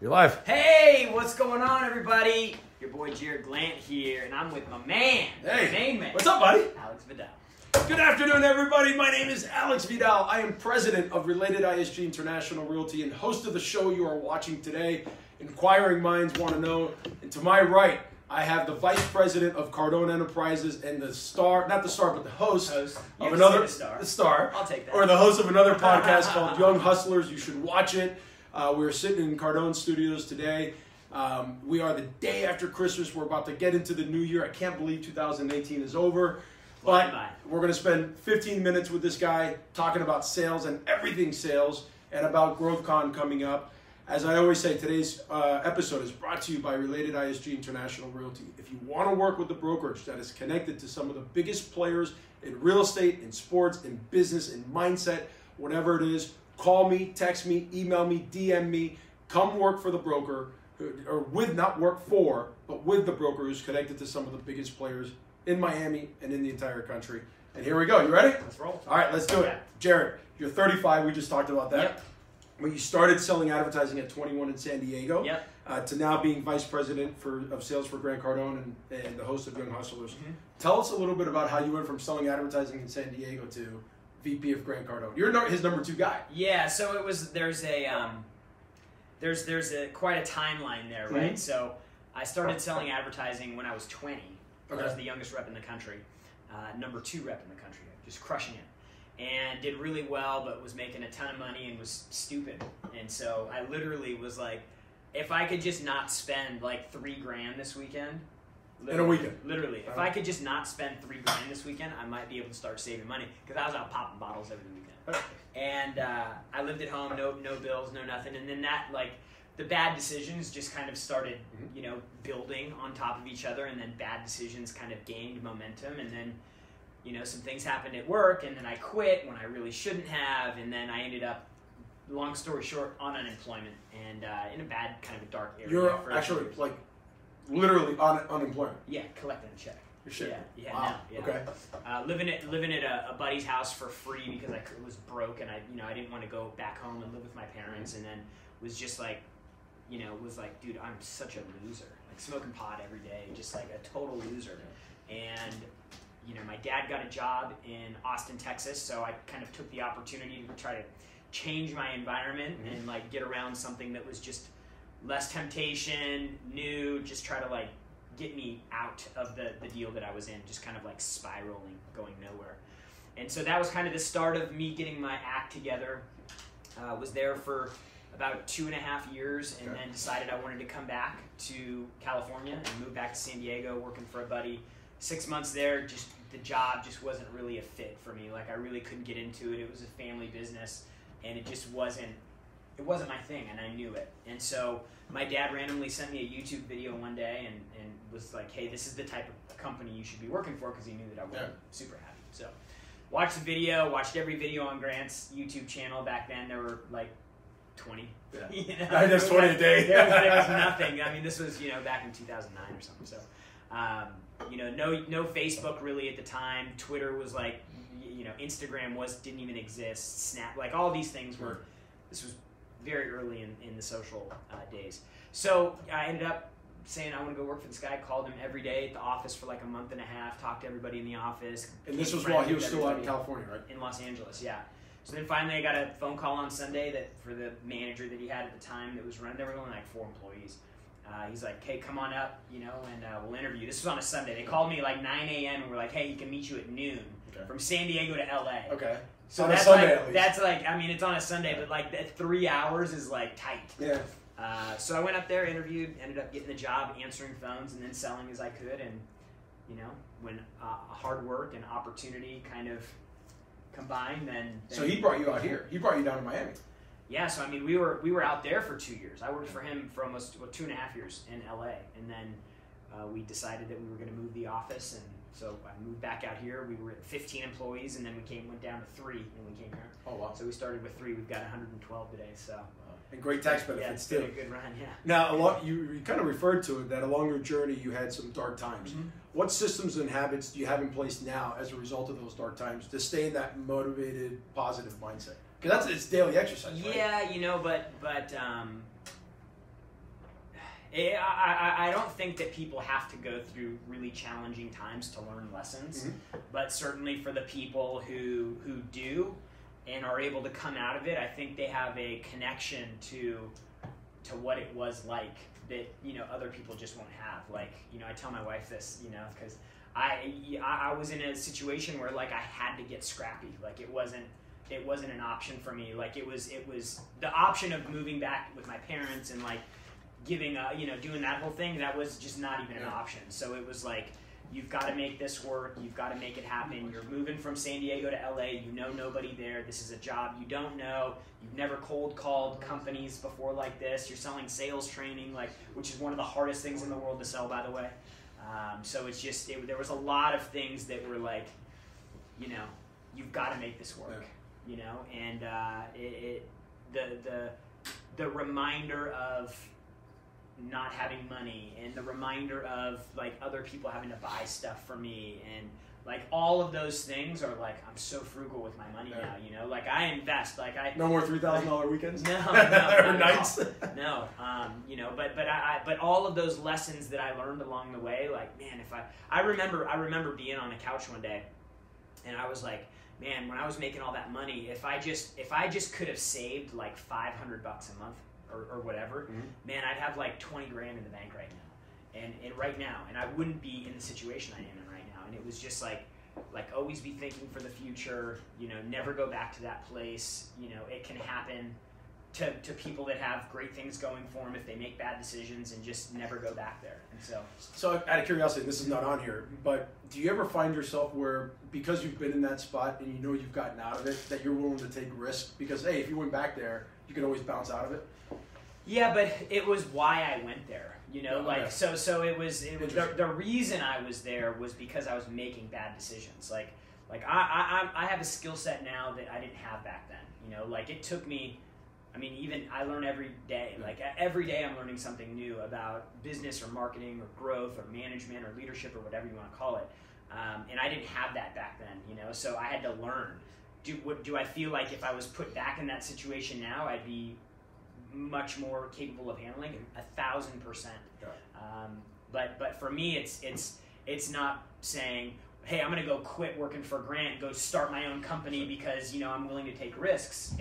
You're live. Hey, what's going on, everybody? Your boy Jarrod Glandt here, and I'm with my man, main man. What's up, buddy? Alex Vidal. Good afternoon, everybody. My name is Alex Vidal. I am president of Related ISG International Realty and host of the show you are watching today. Inquiring minds want to know. And to my right, I have the vice president of Cardone Enterprises and the star, not the star, but the host of another, the star. I'll take that. Or the host of another podcast called Young Hustlers. You should watch it. We're sitting in Cardone Studios today. We are the day after Christmas. We're about to get into the new year. I can't believe 2018 is over. But we're going to spend 15 minutes with this guy talking about sales and everything sales and about GrowthCon coming up. As I always say, today's episode is brought to you by Related ISG International Realty. If you want to work with the brokerage that is connected to some of the biggest players in real estate, in sports, in business, in mindset, whatever it is, call me, text me, email me, DM me. Come work for the broker, or with, not work for, but with the broker who's connected to some of the biggest players in Miami and in the entire country. And here we go. You ready? Let's roll. All right, let's do it. Jarrod, you're 35. We just talked about that. Yep. When you started selling advertising at 21 in San Diego, yep. To now being vice president of sales for Grant Cardone and the host of Young Hustlers. Mm-hmm. Tell us a little bit about how you went from selling advertising in San Diego to VP of Grant Cardone. You're his number 2 guy. Yeah, so it was. There's a quite a timeline there, right? Mm-hmm. So I started selling advertising when I was 20. Okay. I was the youngest rep in the country, number 2 rep in the country, just crushing it, and did really well, but was making a ton of money and was stupid. And so I literally was like, if I could just not spend like $3,000 this weekend. In a weekend. Literally. If I could just not spend $3,000 this weekend, I might be able to start saving money, because I was out popping bottles every weekend. And I lived at home, no bills, no nothing. And then that, like, the bad decisions just kind of started, you know, building on top of each other, and then bad decisions kind of gained momentum. And then, you know, some things happened at work, and then I quit when I really shouldn't have. And then I ended up, long story short, on unemployment and in a bad, kind of a dark area. You're actually, like, literally on unemployment. Yeah, collecting a check. You're shit. Yeah, wow. no, yeah. Okay. Living at a buddy's house for free because I was broke, and I didn't want to go back home and live with my parents, and then was just like, was like, dude, I'm such a loser. Like, smoking pot every day, just like a total loser. And my dad got a job in Austin, Texas, so I kind of took the opportunity to try to change my environment and like get around something that was just less temptation, new, just try to like get me out of the deal that I was in, just kind of like spiraling, going nowhere. And so that was kind of the start of me getting my act together. Was there for about 2.5 years, and then decided I wanted to come back to California and move back to San Diego, working for a buddy. 6 months there, just the job just wasn't really a fit for me. Like, I really couldn't get into it. It was a family business, and it just wasn't my thing, and I knew it. And so my dad randomly sent me a YouTube video one day and was like, hey, this is the type of company you should be working for, because he knew that I wasn't super happy. So watched the video, watched every video on Grant's YouTube channel. Back then there were like 20. Yeah. That's 20 a day. There was nothing. I mean, this was, back in 2009 or something. So, no Facebook really at the time. Twitter was like, Instagram didn't even exist. Snap, like all these things were, this was very early in the social days. So I ended up saying, I want to go work for this guy. Called him every day at the office for like a month and a half, talked to everybody in the office. And this was while he was still out in California, right? In Los Angeles, yeah. So then finally I got a phone call on Sunday that for the manager that he had at the time that was running, there were only like 4 employees. He's like, hey, come on up, and we'll interview you. This was on a Sunday. They called me like 9 a.m. and were like, hey, you can meet you at noon from San Diego to LA. Okay. So on that's a Sunday, like, at least. that's like, I mean, it's on a Sunday, but like that 3 hours is like tight. Yeah. So I went up there, interviewed, ended up getting the job, answering phones, and then selling as I could. And, when hard work and opportunity kind of combined, then So he brought you out here. He brought you down to Miami. Yeah, so I mean, we were out there for 2 years. I worked for him for almost 2.5 years in LA, and then we decided that we were going to move the office, and so I moved back out here. We were at 15 employees, and then we went down to 3, and we came here. Oh wow! So we started with 3. We've got 112 today. So and great tax benefits yeah, it's too. been a good run. Yeah. Now, you kind of referred to it that along your journey you had some dark times. Mm-hmm. What systems and habits do you have in place now as a result of those dark times to stay in that motivated, positive mindset? Because it's daily exercise, right? Yeah, but I don't think that people have to go through really challenging times to learn lessons, but certainly for the people who do and are able to come out of it, I think they have a connection to what it was like that, you know, other people just won't have. Like, you know, I tell my wife this, you know, because I was in a situation where, like, I had to get scrappy. Like, it wasn't an option for me. Like, it was the option of moving back with my parents and, like, giving you know, doing that whole thing, that was just not even an option. So it was like, you've got to make this work, you've got to make it happen. You're moving from San Diego to LA, you know nobody there, this is a job you don't know, you've never cold called companies before like this, you're selling sales training, like, which is one of the hardest things in the world to sell, by the way. So it's just, there was a lot of things that were like, you know, you've got to make this work, you know, and the reminder of not having money, and the reminder of, like, other people having to buy stuff for me, and, like, all of those things are like, I'm so frugal with my money now, you know, like, I invest, like, no more $3,000 weekends. No, or nights. No, you know, but all of those lessons that I learned along the way, like, man, if I remember being on a couch one day, and I was like, man, when I was making all that money, if I just could have saved like $500 a month or whatever, man, I'd have like 20 grand in the bank right now, and right now, and I wouldn't be in the situation I am in right now. And it was just like always be thinking for the future, you know, never go back to that place. You know, it can happen to people that have great things going for them if they make bad decisions, and just never go back there. And so out of curiosity, this is not on here, but do you ever find yourself where, because you've been in that spot and you know you've gotten out of it, that you're willing to take risks? Because, hey, if you went back there, you could always bounce out of it. Yeah, but it was why I went there, you know, like, so it was the reason I was there was because I was making bad decisions. Like I have a skill set now that I didn't have back then, you know, like, it took me, I mean, even I learn every day, like, every day I'm learning something new about business or marketing or growth or management or leadership or whatever you want to call it. And I didn't have that back then, you know, so I had to learn. Do I feel like if I was put back in that situation now, I'd be much more capable of handling? 1,000%. But for me, it's not saying, hey, I'm gonna go quit working for Grant, go start my own company because, you know, I'm willing to take risks.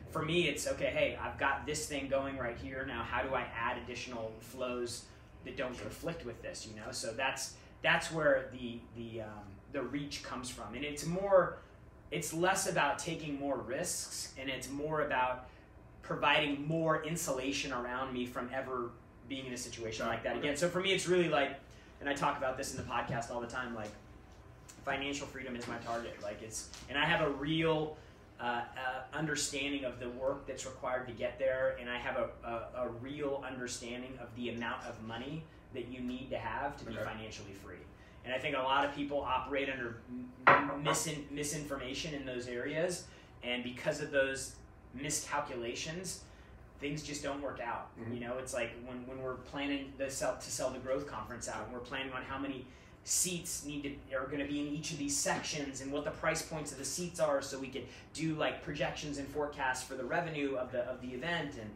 For me, it's okay, hey, I've got this thing going right here. Now, how do I add additional flows that don't conflict with this, you know? So that's where the reach comes from. And it's less about taking more risks, and it's more about providing more insulation around me from ever being in a situation like that again. So for me, it's really like, and I talk about this in the podcast all the time, like, financial freedom is my target. Like, and I have a real understanding of the work that's required to get there, and I have a real understanding of the amount of money that you need to have to be financially free. And I think a lot of people operate under misinformation in those areas, and because of those miscalculations, things just don't work out. You know, it's like when we're planning to sell the growth conference out, and we're planning on how many seats are going to be in each of these sections and what the price points of the seats are, so we could do, like, projections and forecasts for the revenue of the event. And,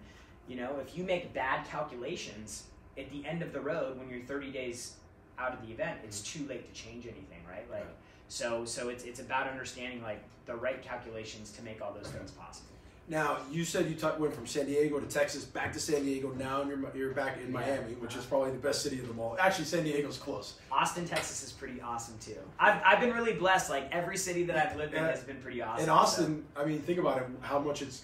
you know, if you make bad calculations at the end of the road when you're 30 days out of the event, it's too late to change anything, right? Like, so it's about understanding, like, the right calculations to make all those things possible. Now, you said you went from San Diego to Texas, back to San Diego, now you're back in Miami, which is probably the best city of them all. Actually, San Diego's close. Austin, Texas is pretty awesome, too. I've been really blessed. Like, every city that I've lived in has been pretty awesome. In Austin, so. I mean, think about it, how much it's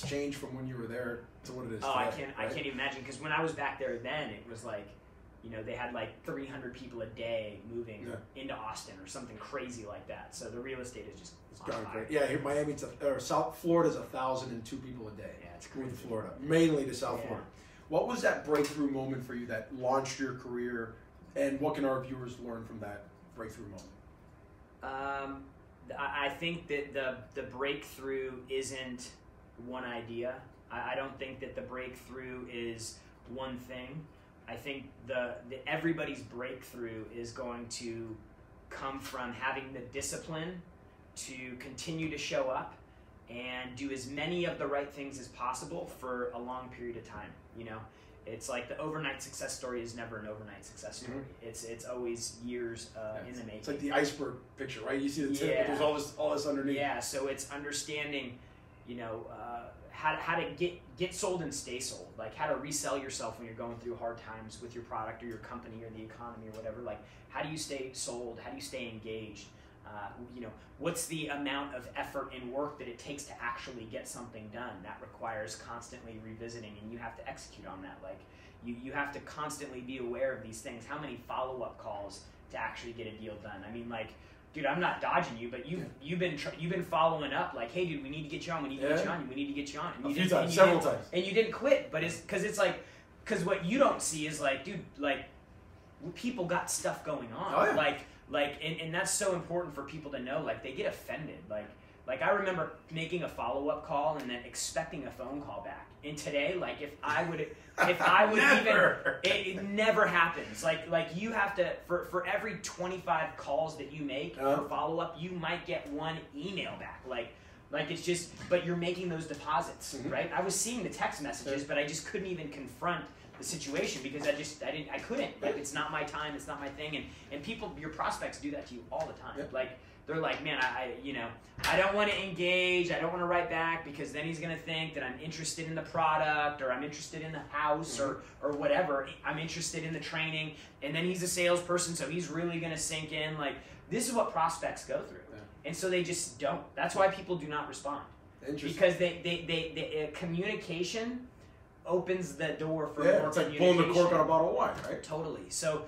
changed from when you were there to what it is today. I can't even imagine, because when I was back there then, it was like, you know, they had like 300 people a day moving into Austin or something crazy like that. So the real estate is just gone great. Yeah, here Miami, South Florida's 1,002 people a day. Yeah, it's crazy. Moving to Florida, mainly to South Florida. What was that breakthrough moment for you that launched your career, and what can our viewers learn from that breakthrough moment? I think that the breakthrough isn't one idea. I don't think that the breakthrough is one thing. I think everybody's breakthrough is going to come from having the discipline to continue to show up and do as many of the right things as possible for a long period of time. You know, it's like the overnight success story is never an overnight success story. It's always years in the making. It's like the iceberg picture, right? You see the tip, but there's all this underneath. Yeah, so it's understanding, you know, how to get sold and stay sold, like how to resell yourself when you're going through hard times with your product or your company or the economy or whatever. Like, how do you stay sold? How do you stay engaged? You know, what's the amount of effort and work that it takes to actually get something done? That requires constantly revisiting, and you have to execute on that. Like, you have to constantly be aware of these things. How many follow-up calls to actually get a deal done? I mean, like, dude, I'm not dodging you, but you've been following up. Like, hey, dude, we need to get you on. We need to get you on. We need to get you on. And a few times, several times, and you didn't quit. But because what you don't see is like, dude, like, people got stuff going on. Oh, yeah. And that's so important for people to know. Like, they get offended. Like I remember making a follow-up call and then expecting a phone call back. And today, like, if I would never. It never happens. Like you have to, for every 25 calls that you make for follow-up, you might get one email back. Like it's just, but you're making those deposits, right? I was seeing the text messages, but I just couldn't even confront the situation because I couldn't. Like, it's not my time, it's not my thing. And people, your prospects do that to you all the time. Yeah. Like, they're like, man, I don't want to engage, I don't want to write back because then he's going to think that I'm interested in the product or I'm interested in the house or whatever. I'm interested in the training. And then he's a salesperson, so he's really going to sink in. Like, this is what prospects go through. Yeah. And so they just don't. That's why people do not respond. Because they communication opens the door for more it's like pulling the cork on a bottle of wine, right? Totally. So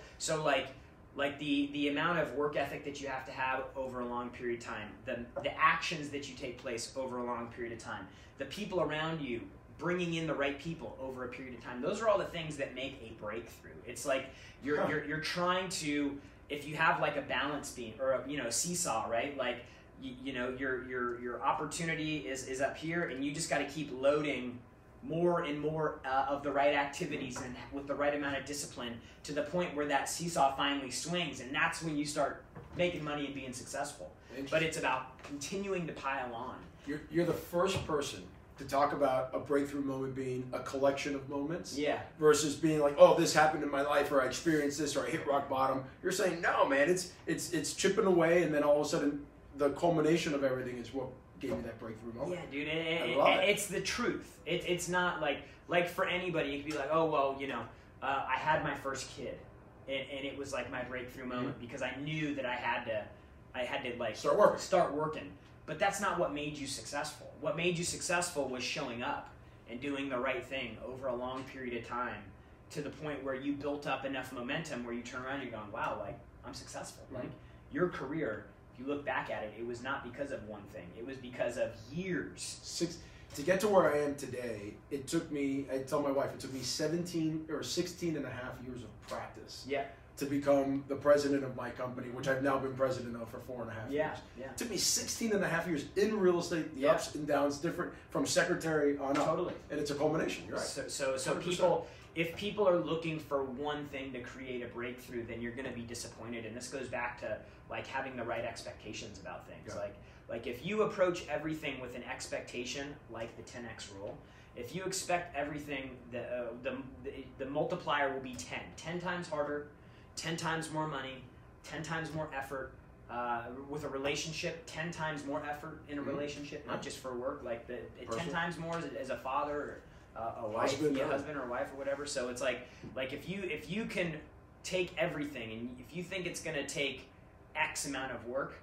like the amount of work ethic that you have to have over a long period of time, the actions that you take place over a long period of time, the people around you, bringing in the right people over a period of time, those are all the things that make a breakthrough. It's like you're trying to, if you have like a balance beam or a seesaw, right? Like your opportunity is up here, and you just got to keep loading more and more of the right activities and with the right amount of discipline to the point where that seesaw finally swings, and that's when you start making money and being successful. But it's about continuing to pile on. You're the first person to talk about a breakthrough moment being a collection of moments, versus being like, oh, this happened in my life, or I experienced this, or I hit rock bottom. You're saying, no, man, it's chipping away, and then all of a sudden the culmination of everything is what gave me that breakthrough moment. Yeah, dude, it's the truth. It's not like for anybody, it could be like, oh, well, I had my first kid, and it was like my breakthrough moment because I knew that I had to like start working. But that's not what made you successful. What made you successful was showing up and doing the right thing over a long period of time to the point where you built up enough momentum where you turn around and you're going, wow, like, I'm successful. Like, your career, if you look back at it, it was not because of one thing. It was because of years. To get to where I am today, it took me, I tell my wife, it took me 16 and a half years of practice to become the president of my company, which I've now been president of for 4.5 years. It took me 16 and a half years in real estate, the ups and downs, different from secretary on up. Totally. And it's a culmination, you're right. So people, if people are looking for one thing to create a breakthrough, then you're going to be disappointed. And this goes back to like having the right expectations about things. Like if you approach everything with an expectation, like the 10x rule, if you expect everything, the multiplier will be 10 times harder, 10 times more money, 10 times more effort. With a relationship, 10 times more effort in a relationship, not just for work, like 10 times more as a father or a wife, husband or wife or whatever. So it's like if you can take everything, and if you think it's going to take X amount of work,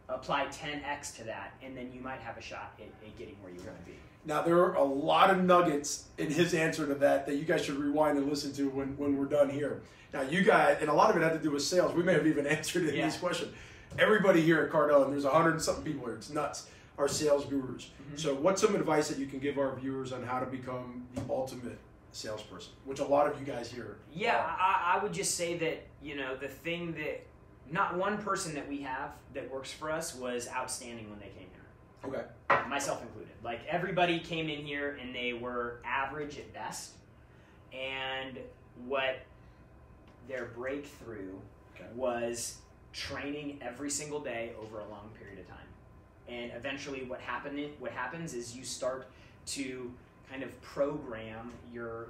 apply 10x to that, and then you might have a shot at getting where you want to be. Now, there are a lot of nuggets in his answer to that you guys should rewind and listen to when we're done here. Now, you guys, and a lot of it had to do with sales. We may have even answered it in this question. Everybody here at Cardone, there's 100 and something people here, it's nuts, are sales gurus. So what's some advice that you can give our viewers on how to become the ultimate salesperson, which a lot of you guys here I would just say that, the thing that not one person that we have that works for us was outstanding when they came here. Okay. Myself included. Like, everybody came in here and they were average at best. And what their breakthrough was training every single day over a long period of time. And eventually what happens is you start to kind of program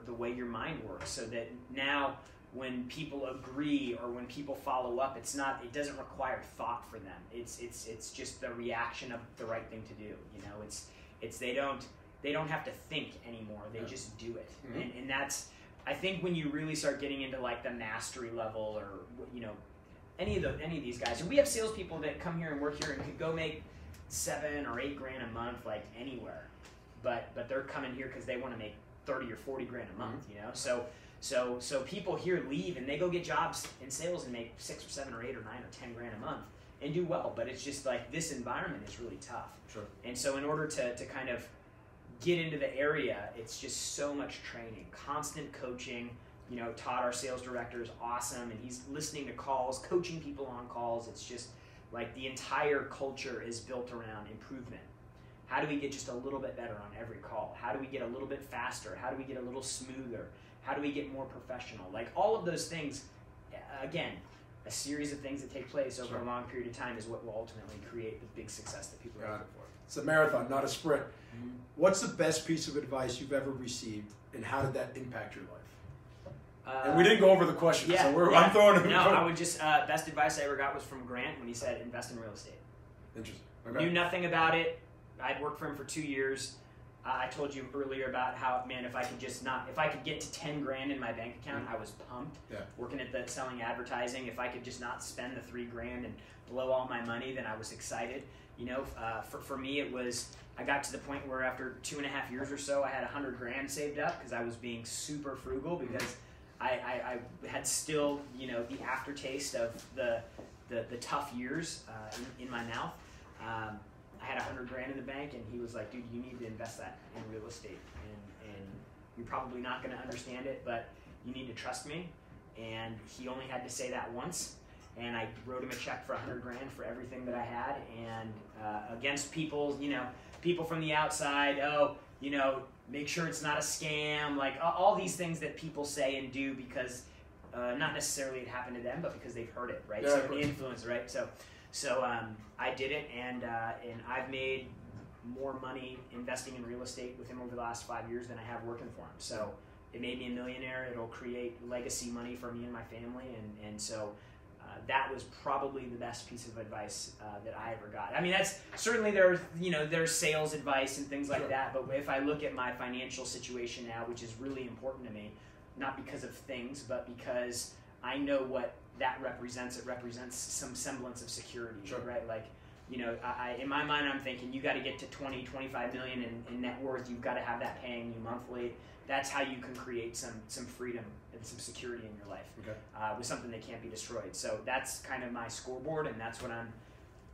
the way your mind works, so that now when people agree or when people follow up, it doesn't require thought for them. It's just the reaction of the right thing to do. They don't have to think anymore. They just do it. Mm-hmm. And that's, I think, when you really start getting into like the mastery level, or any of these guys. And we have salespeople that come here and work here and could go make $7 or $8 grand a month like anywhere, but they're coming here because they want to make 30 or 40 grand a month. Mm-hmm. So people here leave and they go get jobs in sales and make 6 or 7 or 8 or 9 or 10 grand a month and do well. But it's just like, this environment is really tough. Sure. And so in order to kind of get into the area, it's just so much training, constant coaching. Todd, our sales director, is awesome, and he's listening to calls, coaching people on calls. It's just like the entire culture is built around improvement. How do we get just a little bit better on every call? How do we get a little bit faster? How do we get a little smoother? How do we get more professional? Like, all of those things, again, a series of things that take place over a long period of time is what will ultimately create the big success that people are looking for. It's a marathon, not a sprint. Mm-hmm. What's the best piece of advice you've ever received, and how did that impact your life? And we didn't go over the question, so I'm throwing it. No, I would just, best advice I ever got was from Grant when he said, invest in real estate. Interesting. Okay. Knew nothing about it. I'd worked for him for 2 years. I told you earlier about how, man, if I could get to 10 grand in my bank account, I was pumped. Yeah. Working at selling advertising, if I could just not spend the 3 grand and blow all my money, then I was excited. For me, it was, I got to the point where after 2.5 years or so, I had 100 grand saved up because I was being super frugal, because I had still, the aftertaste of the tough years in my mouth. I had 100 grand in the bank, and he was like, dude, you need to invest that in real estate, and you're probably not going to understand it, but you need to trust me. And he only had to say that once, and I wrote him a check for 100 grand for everything that I had. And against people from the outside, make sure it's not a scam, like all these things that people say and do because not necessarily it happened to them, but because they've heard it, right? Yeah, so the influence, right? So I did it, and I've made more money investing in real estate with him over the last 5 years than I have working for him. So it made me a millionaire. It'll create legacy money for me and my family, and so that was probably the best piece of advice that I ever got. I mean, that's certainly there's sales advice and things like that, but if I look at my financial situation now, which is really important to me, not because of things, but because I know what that represents. It represents some semblance of security, right? Like, I in my mind, I'm thinking you got to get to 20, 25 million in net worth. You've got to have that paying you monthly. That's how you can create some freedom and some security in your life, with something that can't be destroyed. So that's kind of my scoreboard, and that's what I'm,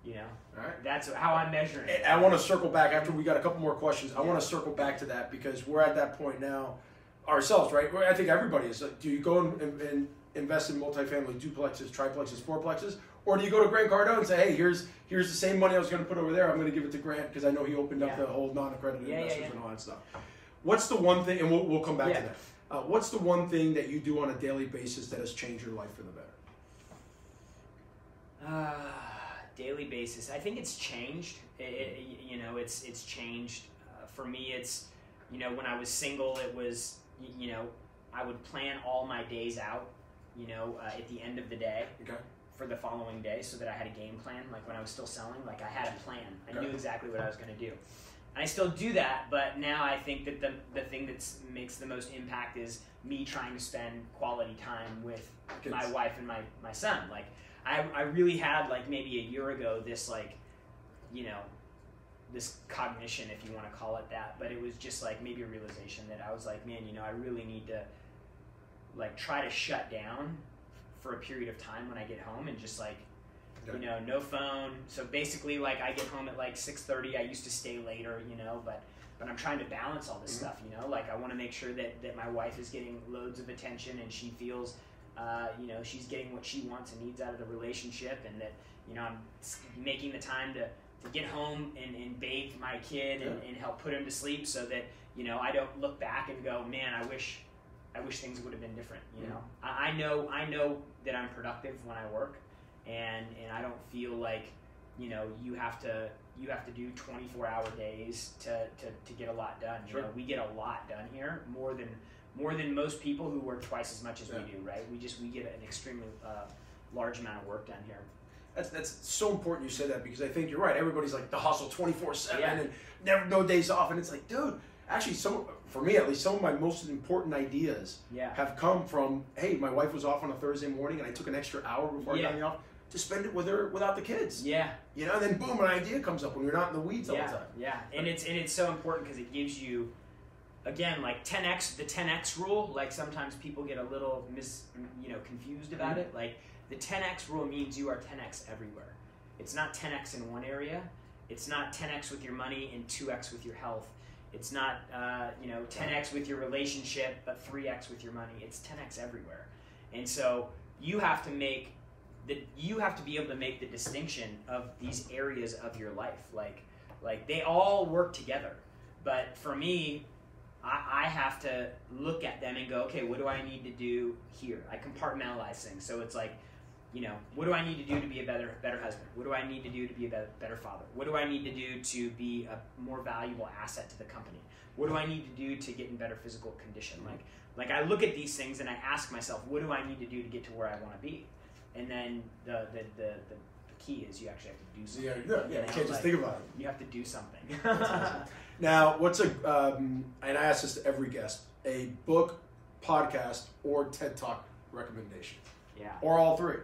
all right. That's how I'm measuring it. I want to circle back after we got a couple more questions. I want to circle back to that because we're at that point now ourselves, right? I think everybody is. Do you go and invest in multifamily duplexes, triplexes, fourplexes, or do you go to Grant Cardone and say, hey, here's the same money I was going to put over there. I'm going to give it to Grant because I know he opened up the whole non-accredited investors and all that stuff. What's the one thing, and we'll come back to that. What's the one thing that you do on a daily basis that has changed your life for the better? Daily basis. I think it's changed. It's changed. For me, it's, when I was single, it was, I would plan all my days out, at the end of the day for the following day, so that I had a game plan. Like when I was still selling, like I had a plan. I knew exactly what I was going to do. And I still do that, but now I think that the thing that makes the most impact is me trying to spend quality time with my wife and my son. Like I really had, like, maybe a year ago this, like, this cognition, if you want to call it that, but it was just like maybe a realization that I was like, man, I really need to, like, try to shut down for a period of time when I get home, and just like, no phone. So basically, like, I get home at like 6:30. I used to stay later, but I'm trying to balance all this stuff, like I want to make sure that my wife is getting loads of attention, and she feels, she's getting what she wants and needs out of the relationship, and that, I'm making the time to get home and bathe my kid and help put him to sleep, so that, I don't look back and go, man, I wish things would have been different. I know that I'm productive when I work, and I don't feel like, you know, you have to do 24-hour days to get a lot done. You Sure. know, we get a lot done here, more than most people who work twice as much as we do, right? We get an extremely large amount of work done here. That's so important you said that, because I think you're right. Everybody's like the hustle 24/7 Yeah. and no days off, and it's like, dude, actually, for me at least, some of my most important ideas have come from, hey, my wife was off on a Thursday morning and I took an extra hour before I got in the office to spend it with her without the kids. Yeah. You know, and then boom, an idea comes up when you're not in the weeds all the time. Yeah, and it's so important because it gives you, again, like the 10x rule. Like sometimes people get a little confused about it. Like the 10x rule means you are 10x everywhere. It's not 10x in one area. It's not 10x with your money and 2x with your health. It's not 10x with your relationship, but 3x with your money. It's 10x everywhere, and so you have to be able to make the distinction of these areas of your life. Like they all work together, but for me, I have to look at them and go, okay, what do I need to do here? I compartmentalize things, so it's like, you know, what do I need to do to be a better husband? What do I need to do to be a better father? What do I need to do to be a more valuable asset to the company? What do I need to do to get in better physical condition? Like I look at these things and I ask myself, what do I need to do to get to where I want to be? And then the key is you actually have to do something. You can't just think about it. You have to do something. Now, what's and I ask this to every guest, a book, podcast, or TED Talk recommendation? Yeah. Or all three?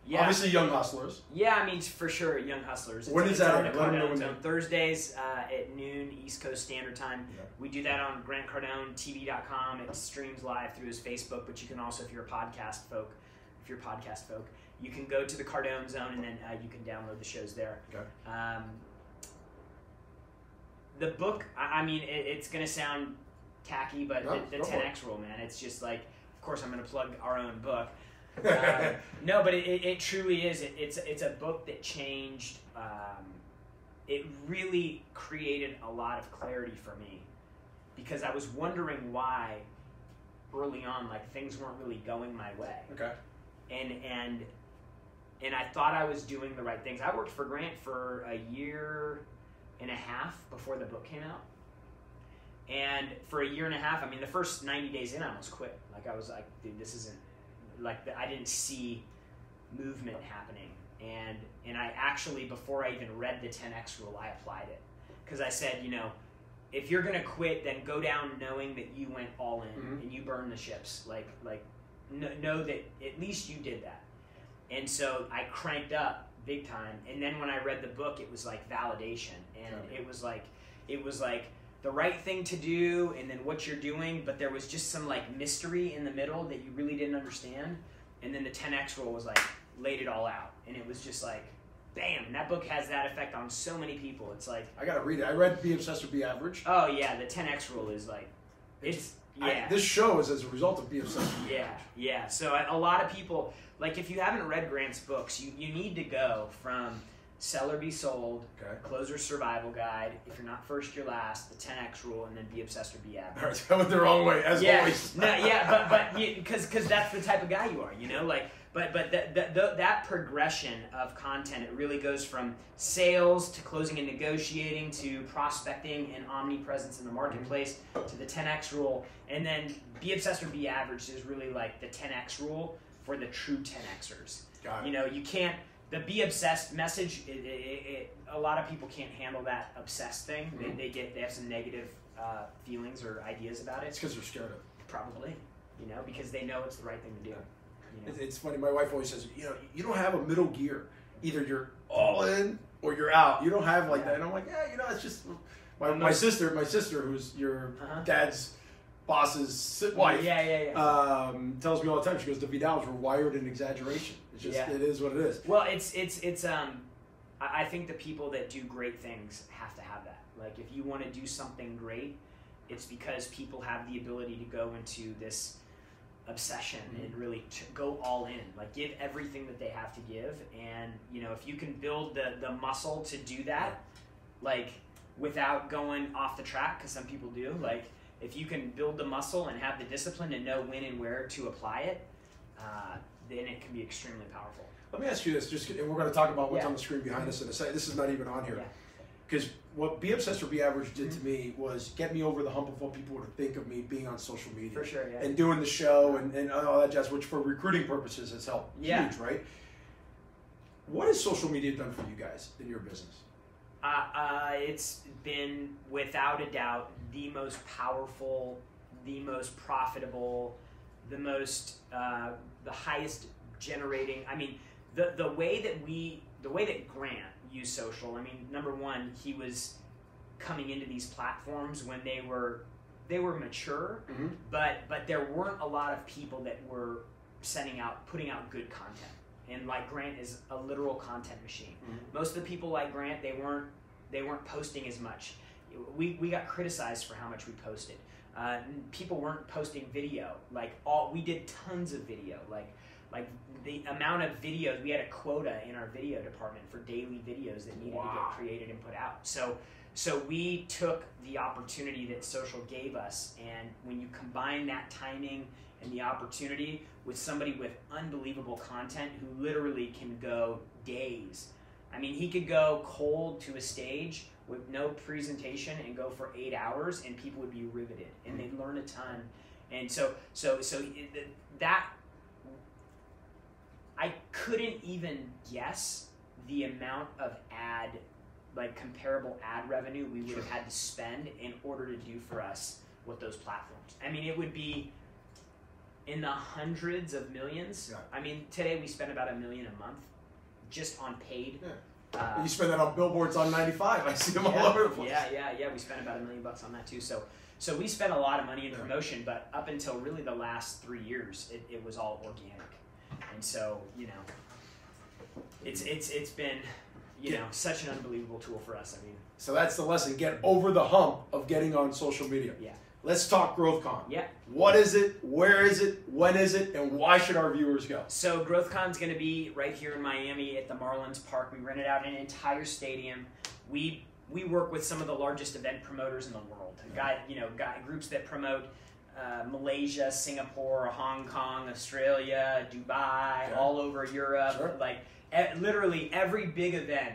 Yeah. Obviously, Young Hustlers. Yeah, I mean, for sure, Young Hustlers. When is that? Let them know when Thursdays at noon East Coast Standard Time. Yeah. We do that on GrantCardone.tv.com. It streams live through his Facebook, but you can also, if you're podcast folk, you can go to the Cardone Zone and then you can download the shows there. Okay. The book, I mean, it's going to sound tacky, but the 10X rule, man, it's just like, of course, I'm going to plug our own book. No, but it truly is. It's a book that changed. It really created a lot of clarity for me, because I was wondering why early on, like, things weren't really going my way. Okay. And I thought I was doing the right things. I worked for Grant for a year and a half before the book came out. And for a year and a half, I mean, the first 90 days in, I almost quit. Like, I was like, dude, this isn't, like, I didn't see movement happening. And I actually, before I even read the 10X rule, I applied it. Because I said, you know, if you're going to quit, then go down knowing that you went all in and you burned the ships. Like know that at least you did that. And so I cranked up big time. And then when I read the book, it was like validation. And it was like the right thing to do and then what you're doing, but there was just some like mystery in the middle that you really didn't understand. And then the 10X rule was like, laid it all out. And it was just like, bam, and that book has that effect on so many people. It's like, I gotta read it. I read Be Obsessed or Be Average. Oh yeah, the 10X rule is like, this show is as a result of Be Obsessed or Be Average. Yeah. So a lot of people, like, if you haven't read Grant's books, you need to go from Sell or Be Sold, Closer's Survival Guide, If You're Not First, You're Last, the 10X rule, and then Be Obsessed or Be Average. All right, I went the wrong way, as always. But because that's the type of guy you are, you know, like. But that progression of content, it really goes from sales to closing and negotiating to prospecting and omnipresence in the marketplace to the 10X rule. And then Be Obsessed or Be Average is really like the 10X rule for the true 10Xers. Got it. You know, you can't, the Be Obsessed message, a lot of people can't handle that obsessed thing. They have some negative feelings or ideas about it. It's because they're scared of it. Probably, you know, because they know it's the right thing to do. You know? It's funny. My wife always says, you know, you don't have a middle gear. Either you're all in or you're out. You don't have like that. And I'm like, yeah, you know, it's just my sister, who's your dad's boss's wife. Tells me all the time. She goes, the Vidals were wired in exaggeration. It's just it is what it is. Well, it's I think the people that do great things have to have that. Like, if you want to do something great, it's because people have the ability to go into this obsession and really go all in, like give everything that they have to give. And you know, if you can build the muscle to do that, like without going off the track, because some people do, like if you can build the muscle and have the discipline to know when and where to apply it, then it can be extremely powerful. Let me ask you this, and we're going to talk about what's on the screen behind us in a second. This is not even on here. Because what Be Obsessed or Be Average did to me was get me over the hump of what people would think of me being on social media. For sure, and doing the show and all that jazz, which for recruiting purposes has helped huge, right? What has social media done for you guys in your business? It's been, without a doubt, the most powerful, the most profitable, the highest generating. I mean, the way that Grant used social. I mean, number one, he was coming into these platforms when they were mature, but there weren't a lot of people that were putting out good content. And like Grant is a literal content machine. Most of the people like Grant, they weren't posting as much. We got criticized for how much we posted. People weren't posting video. We did tons of video. Like the amount of videos, we had a quota in our video department for daily videos that needed to get created and put out. So we took the opportunity that social gave us, and when you combine that timing and the opportunity with somebody with unbelievable content who literally can go days. I mean, he could go cold to a stage with no presentation and go for 8 hours, and people would be riveted, and they'd learn a ton. And so that, I couldn't even guess the amount of comparable ad revenue we would have had to spend in order to do for us with those platforms. I mean, it would be in the hundreds of millions. I mean, today we spend about $1 million a month just on paid. You spend that on billboards on 95. I see them all over the place. Yeah. We spent about $1 million on that too. So we spent a lot of money in promotion, but up until really the last 3 years, it was all organic. And so, it's been, such an unbelievable tool for us. I mean, so that's the lesson. Get over the hump of getting on social media. Let's talk GrowthCon. What is it? Where is it? When is it? And why should our viewers go? So GrowthCon's going to be right here in Miami at the Marlins Park. We rented out an entire stadium. We work with some of the largest event promoters in the world. Groups that promote Malaysia, Singapore, Hong Kong, Australia, Dubai, all over Europe. Literally every big event.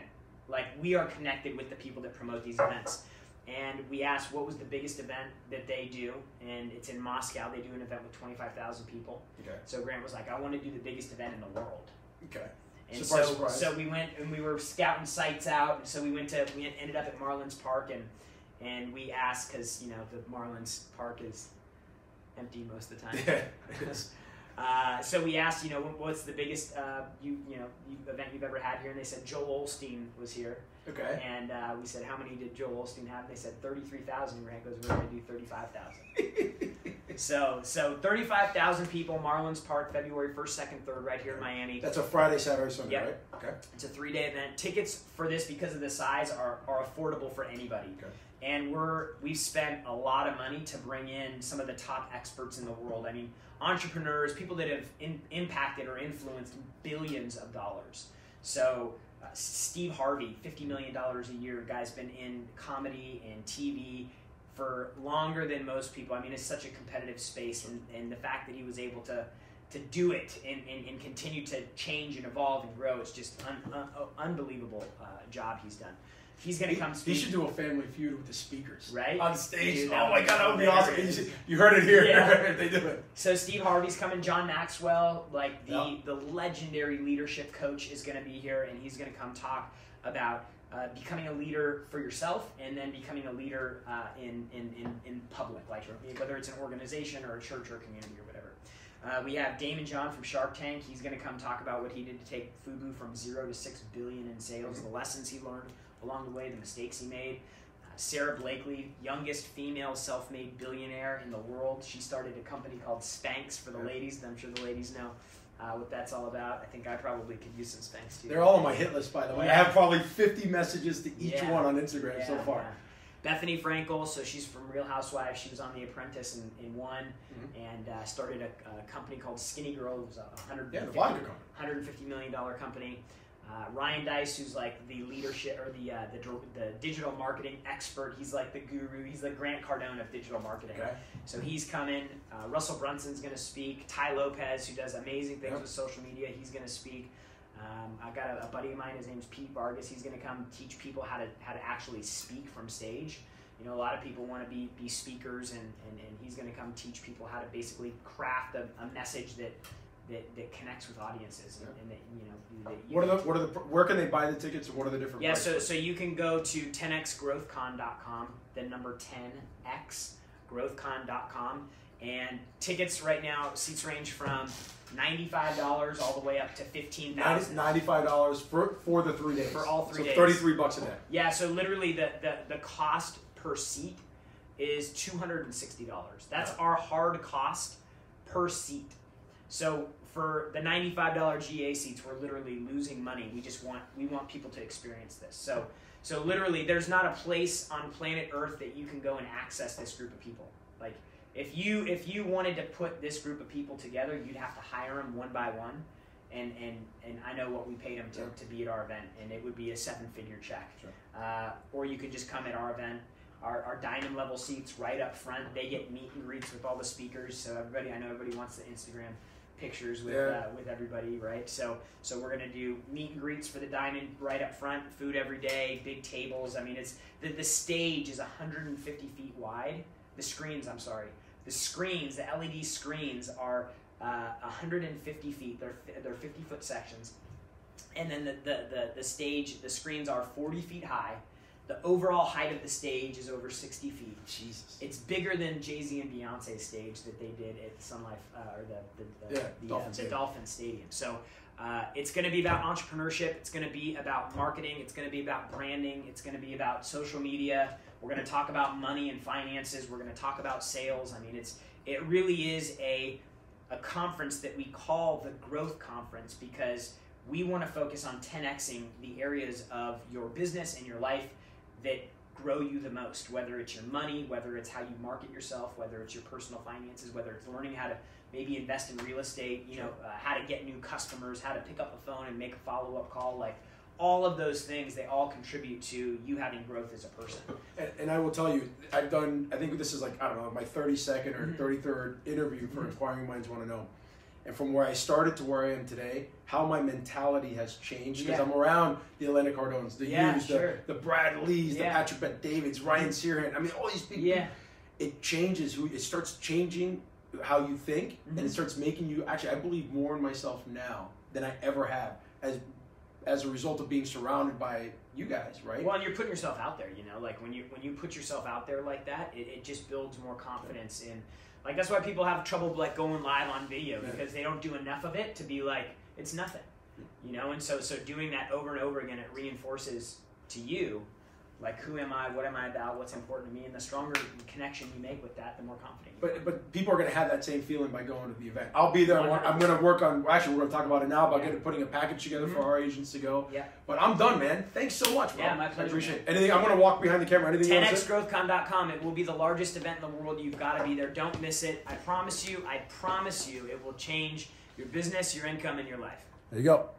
We are connected with the people that promote these events. And we asked what was the biggest event that they do, and it's in Moscow. They do an event with 25,000 people. So Grant was like, I want to do the biggest event in the world. And surprise. So we went and we were scouting sites out. And so we ended up at Marlins Park, and we asked, because the Marlins Park is empty most of the time. So we asked, what's the biggest event you've ever had here? And they said Joel Osteen was here. And we said, how many did Joel Osteen have? They said 33,000. Grant goes, we're going to do 35,000. So 35,000 people, Marlins Park, February 1st, 2nd, 3rd, right here in Miami. That's a Friday, Saturday, Sunday, right? Okay. It's a 3-day event. Tickets for this, because of the size, are affordable for anybody. And we've spent a lot of money to bring in some of the top experts in the world. I mean, entrepreneurs, people that have impacted or influenced billions of dollars. So Steve Harvey, $50 million a year. Guy's been in comedy and TV for longer than most people. I mean, it's such a competitive space, and the fact that he was able to do it and continue to change and evolve and grow, it's just unbelievable job he's done. He's going to come speak. He should do a Family Feud with the speakers. Right? On stage. Dude, oh my God, that would be awesome. You heard it here. If they do it. So Steve Harvey's coming. John Maxwell, the legendary leadership coach, is going to be here, and he's going to come talk about becoming a leader for yourself, and then becoming a leader in public, whether it's an organization or a church or a community or whatever. We have Damon John from Shark Tank. He's going to come talk about what he did to take FUBU from 0 to $6 billion in sales, the lessons he learned along the way, the mistakes he made. Sarah Blakely, youngest female self-made billionaire in the world. She started a company called Spanx for the ladies. I'm sure the ladies know what that's all about. I think I probably could use some Spanx too. They're all on my hit list, by the way. I have probably 50 messages to each one on Instagram so far. Bethany Frankel, so she's from Real Housewives. She was on The Apprentice in one, and started a company called Skinny Girl. It was a $150 million company. Ryan Dice, who's like the leadership or the digital marketing expert. He's like the guru. He's like Grant Cardone of digital marketing. So he's coming. Russell Brunson's going to speak. Ty Lopez, who does amazing things with social media, he's going to speak. I got a buddy of mine. His name's Pete Vargas. He's going to come teach people how to actually speak from stage. You know, a lot of people want to be speakers, and he's going to come teach people how to basically craft a message that connects with audiences, and that, you know. Where can they buy the tickets, and what are the different? Yeah, so you can go to 10xgrowthcon.com, the number 10xgrowthcon.com, and tickets right now, seats range from $95 all the way up to $15,000. $95 for the 3 days. For all 3 days. So $33 a day. Yeah, so literally the cost per seat is $260. That's our hard cost per seat. So for the $95 GA seats, we're literally losing money. We want people to experience this. So literally, there's not a place on planet Earth that you can go and access this group of people. Like, if you wanted to put this group of people together, you'd have to hire them one by one, and I know what we paid them to be at our event, and it would be a 7-figure check. Sure. Or you could just come at our event. Our diamond level seats right up front. They get meet and greets with all the speakers. So I know everybody wants the Instagram pictures with everybody, right? So we're gonna do meet and greets for the diamond right up front. Food every day, big tables. I mean, it's the stage is 150 feet wide. The screens, the LED screens are 150 feet. They're 50-foot sections, and then the stage, the screens are 40 feet high. The overall height of the stage is over 60 feet. Jesus. It's bigger than Jay-Z and Beyonce's stage that they did at Sun Life, or the Dolphin Stadium. So it's going to be about entrepreneurship. It's going to be about marketing. It's going to be about branding. It's going to be about social media. We're going to talk about money and finances. We're going to talk about sales. I mean, it really is a conference that we call the Growth Conference, because we want to focus on 10xing the areas of your business and your life that grow you the most, whether it's your money, whether it's how you market yourself, whether it's your personal finances, whether it's learning how to maybe invest in real estate, you know, how to get new customers, how to pick up the phone and make a follow-up call. Like, all of those things, they all contribute to you having growth as a person. And I will tell you, I think this is like, I don't know, my 32nd or 33rd interview for Inquiring Minds Want to Know. And from where I started to where I am today, how my mentality has changed, because I'm around the Elena Cardones, the Hughes, the Brad Lees, the Patrick Bet-Davids, Ryan Searhan. I mean, all these people. Yeah. It changes it starts changing how you think, and it starts making you, actually, I believe more in myself now than I ever have as a result of being surrounded by you guys, right? Well, and you're putting yourself out there, you know, like when you put yourself out there like that, it just builds more confidence in. Like, that's why people have trouble like going live on video, because they don't do enough of it to be like, it's nothing, you know? And so doing that over and over again, it reinforces to you, like, who am I, what am I about, what's important to me, and the stronger connection you make with that, the more confident you are. But people are going to have that same feeling by going to the event. I'll be there. I'm going to work on, actually, we're going to talk about it now, about putting a package together for our agents to go. Yeah. But I'm done, man. Thanks so much, bro. Yeah, my pleasure. I appreciate it. Anything, I'm going to walk behind the camera. Anything else? 10xgrowthcon.com. It will be the largest event in the world. You've got to be there. Don't miss it. I promise you, it will change your business, your income, and your life. There you go.